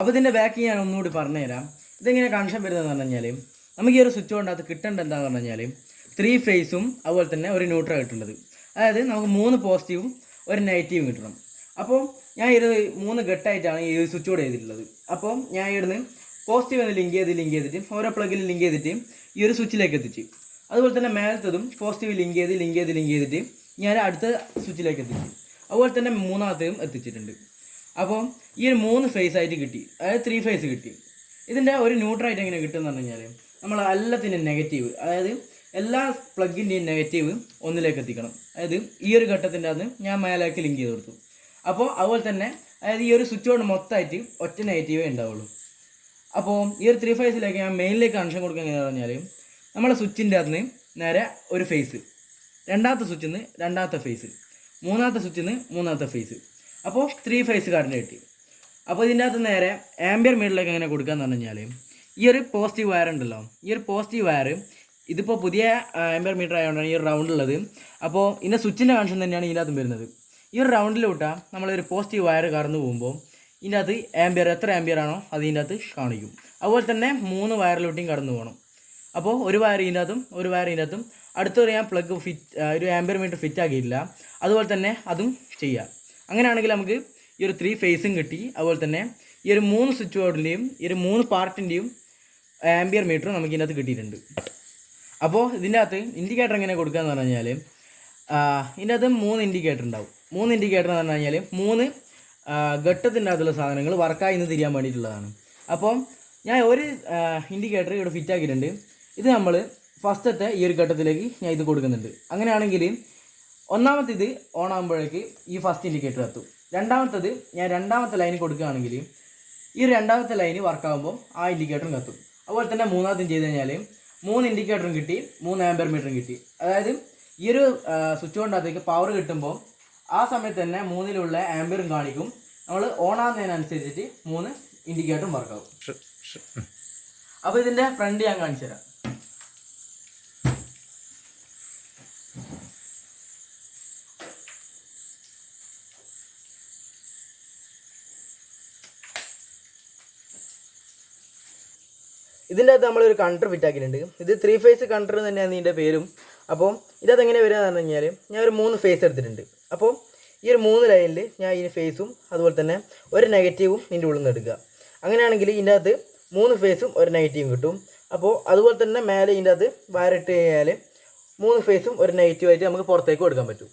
അപ്പോൾ ഇതിൻ്റെ ബാക്കി ഞാൻ ഒന്നുകൂടി പറഞ്ഞുതരാം. ഇതെങ്ങനെ കണക്ഷൻ വരുന്നതെന്ന് പറഞ്ഞു കഴിഞ്ഞാൽ നമുക്ക് ഈ ഒരു സ്വിച്ച് കൊണ്ട് അത് കിട്ടേണ്ടത് എന്താണെന്ന് പറഞ്ഞു കഴിഞ്ഞാൽ 3 ഫേസും അതുപോലെ തന്നെ ഒരു ന്യൂട്രൽ കിട്ടുന്നത്. അതായത് നമുക്ക് 3 പോസിറ്റീവും ഒരു നെഗറ്റീവും കിട്ടണം. അപ്പോൾ ഞാൻ ഇത് 3 ഘട്ടമായിട്ടാണ് ഈ സ്വിച്ച് ബോർഡ് ചെയ്തിട്ടുള്ളത്. അപ്പോൾ ഞാൻ ഇവിടുന്ന് പോസിറ്റീവ് എന്ന് ലിങ്ക് ചെയ്തിട്ട് ഓരോ പ്ലഗിൽ ലിങ്ക് ചെയ്തിട്ട് ഈ ഒരു സ്വിച്ചിലേക്ക് എത്തിച്ച്, അതുപോലെ തന്നെ മേലത്തതും പോസിറ്റീവ് ലിങ്ക് ചെയ്തിട്ട് ഞാൻ അടുത്ത സ്വിച്ചിലേക്ക് എത്തിച്ചു, അതുപോലെ തന്നെ മൂന്നാമത്തെയും എത്തിച്ചിട്ടുണ്ട്. അപ്പോൾ ഈ ഒരു 3 ഫേസ് ആയിട്ട് കിട്ടി, അതായത് 3 ഫേസ് കിട്ടി. ഇതിൻ്റെ ഒരു ന്യൂട്രലായിട്ട് എങ്ങനെ കിട്ടുമെന്ന് പറഞ്ഞു കഴിഞ്ഞാൽ നമ്മൾ എല്ലാത്തിൻ്റെയും നെഗറ്റീവ്, അതായത് എല്ലാ പ്ലഗിൻ്റെയും നെഗറ്റീവ് ഒന്നിലേക്ക് എത്തിക്കണം. അതായത് ഈ ഒരു ഘട്ടത്തിൻ്റെ അകത്ത് ഞാൻ മേലേക്ക് ലിങ്ക് ചെയ്ത് കൊടുത്തു. അപ്പോൾ അതുപോലെ തന്നെ അതായത് ഈ ഒരു സ്വിച്ച് ബോർഡ് മൊത്തമായിട്ട് ഒറ്റ നെഗറ്റീവേ ഉണ്ടാവുള്ളൂ. അപ്പോൾ ഈ ഒരു 3 ഫേസിലേക്ക് ഞാൻ മെയിനിലേക്ക് കണക്ഷൻ കൊടുക്കുക എങ്ങനെയാണെന്ന് പറഞ്ഞാൽ നമ്മളെ സ്വിച്ചിൻ്റെ അകത്ത് നിന്ന് നേരെ ഒരു ഫേസ്, രണ്ടാമത്തെ സ്വിച്ചിൽ നിന്ന് രണ്ടാമത്തെ ഫേസ്, മൂന്നാമത്തെ സ്വിച്ചിൽ നിന്ന് മൂന്നാമത്തെ ഫേസ്. അപ്പോൾ 3 ഫേസ് കറണ്ട് കിട്ടി. അപ്പോൾ ഇതിൻ്റെ അകത്ത് നേരെ ആംബിയർ മീറ്ററിലേക്ക് എങ്ങനെ കൊടുക്കുകയെന്ന് പറഞ്ഞു കഴിഞ്ഞാൽ ഈ ഒരു പോസിറ്റീവ് വയർ ഉണ്ടല്ലോ, ഈ ഒരു പോസിറ്റീവ് വയർ ഇതിപ്പോൾ പുതിയ ആംബിയർ മീറ്റർ ആയതുകൊണ്ടാണ് ഈ ഒരു റൗണ്ടുള്ളത്. അപ്പോൾ ഇതിൻ്റെ സ്വിച്ചിൻ്റെ കണക്ഷൻ തന്നെയാണ് ഇതിനകത്തും വരുന്നത്. ഈ ഒരു റൗണ്ടിലോട്ടാ നമ്മളൊരു പോസിറ്റീവ് വയർ കടന്നു പോകുമ്പോൾ ഇതിൻ്റെ അകത്ത് ആംബിയർ എത്ര ആംബിയർ ആണോ അത് ഇതിൻ്റെ അകത്ത് കാണിക്കും. അതുപോലെ തന്നെ 3 വയറിലോട്ടും കടന്നു പോകണം. അപ്പോൾ ഒരു വയർ ഇതിനകത്തും ഒരു വയർ ഇതിനകത്തും അടുത്തൊരു ഞാൻ പ്ലഗ് ഒരു ആംബിയർ മീറ്റർ ഫിറ്റ് ആക്കിയിട്ടില്ല, അതുപോലെ തന്നെ അതും ചെയ്യാം. അങ്ങനെയാണെങ്കിൽ നമുക്ക് ഈ ഒരു 3 ഫേസും കിട്ടി, അതുപോലെ തന്നെ ഈ ഒരു 3 സ്വിച്ച് ബോർഡിൻ്റെയും ഈ ഒരു 3 പാർട്ടിൻ്റെയും ആംബിയർ മീറ്റർ നമുക്ക് ഇതിനകത്ത് കിട്ടിയിട്ടുണ്ട്. അപ്പോൾ ഇതിൻ്റെ അകത്ത് ഇൻഡിക്കേറ്റർ എങ്ങനെ കൊടുക്കുക എന്ന് പറഞ്ഞു കഴിഞ്ഞാൽ ഇതിൻ്റെ അകത്ത് 3 ഇൻഡിക്കേറ്റർ ഉണ്ടാവും. 3 ഇൻഡിക്കേറ്റർ എന്ന് പറഞ്ഞു കഴിഞ്ഞാൽ 3 ഘട്ടത്തിൻ്റെ അകത്തുള്ള സാധനങ്ങൾ വർക്കായി നിന്ന് തിരിയാൻ വേണ്ടിയിട്ടുള്ളതാണ്. അപ്പോൾ ഞാൻ ഒരു ഇൻഡിക്കേറ്റർ ഇവിടെ ഫിറ്റ് ആക്കിയിട്ടുണ്ട്. ഇത് നമ്മൾ ഫസ്റ്റത്തെ ഈ ഒരു ഘട്ടത്തിലേക്ക് ഞാൻ ഇത് കൊടുക്കുന്നുണ്ട്. അങ്ങനെയാണെങ്കിൽ ഒന്നാമത്തെ ഇത് ഓൺ ആകുമ്പോഴേക്ക് ഈ ഫസ്റ്റ് ഇൻഡിക്കേറ്റർ എത്തും. രണ്ടാമത്തത് ഞാൻ രണ്ടാമത്തെ ലൈൻ കൊടുക്കുകയാണെങ്കിൽ ഈ ഒരു രണ്ടാമത്തെ ലൈന് വർക്കാകുമ്പോൾ ആ ഇൻഡിക്കേറ്ററും കത്തും. അതുപോലെ തന്നെ മൂന്നാമത്തും ചെയ്ത് കഴിഞ്ഞാൽ 3 ഇൻഡിക്കേറ്ററും കിട്ടി, 3 ആംബിയർ മീറ്ററും കിട്ടി. അതായത് ഈ ഒരു സ്വിച്ച് കൊണ്ടകത്തേക്ക് പവർ കിട്ടുമ്പോൾ ആ സമയത്ത് തന്നെ 3ലുള്ള ആംബിയറും കാണിക്കും. നമ്മൾ ഓൺ ആകുന്നതിനനുസരിച്ചിട്ട് 3 ഇൻഡിക്കേറ്ററും വർക്കാവും. അപ്പോൾ ഇതിൻ്റെ ഫ്രണ്ട് ഞാൻ കാണിച്ചു തരാം. ഇതിൻ്റെ അകത്ത് നമ്മളൊരു കണ്ടർ ഫിറ്റ് ആക്കിയിട്ടുണ്ട്. ഇത് 3 ഫേസ് കണ്ടർ തന്നെയാണ് ഇതിൻ്റെ പേരും. അപ്പോൾ ഇതത് എങ്ങനെ വരിക എന്ന് പറഞ്ഞു കഴിഞ്ഞാൽ ഞാൻ ഒരു 3 ഫേസ് എടുത്തിട്ടുണ്ട്. അപ്പോൾ ഈ ഒരു 3 ലൈനിൽ ഞാൻ ഈ ഫേസും അതുപോലെ തന്നെ ഒരു നെഗറ്റീവും ഇതിൻ്റെ ഉള്ളിൽ നിന്ന് എടുക്കുക. അങ്ങനെയാണെങ്കിൽ ഇതിൻ്റെ അകത്ത് 3 ഫേസും ഒരു നെഗറ്റീവും കിട്ടും. അപ്പോൾ അതുപോലെ തന്നെ മേലെ ഇതിൻ്റെ അകത്ത് വയറിട്ട് കഴിഞ്ഞാൽ 3 ഫേസും ഒരു നെഗറ്റീവായിട്ട് നമുക്ക് പുറത്തേക്ക് കൊടുക്കാൻ പറ്റും.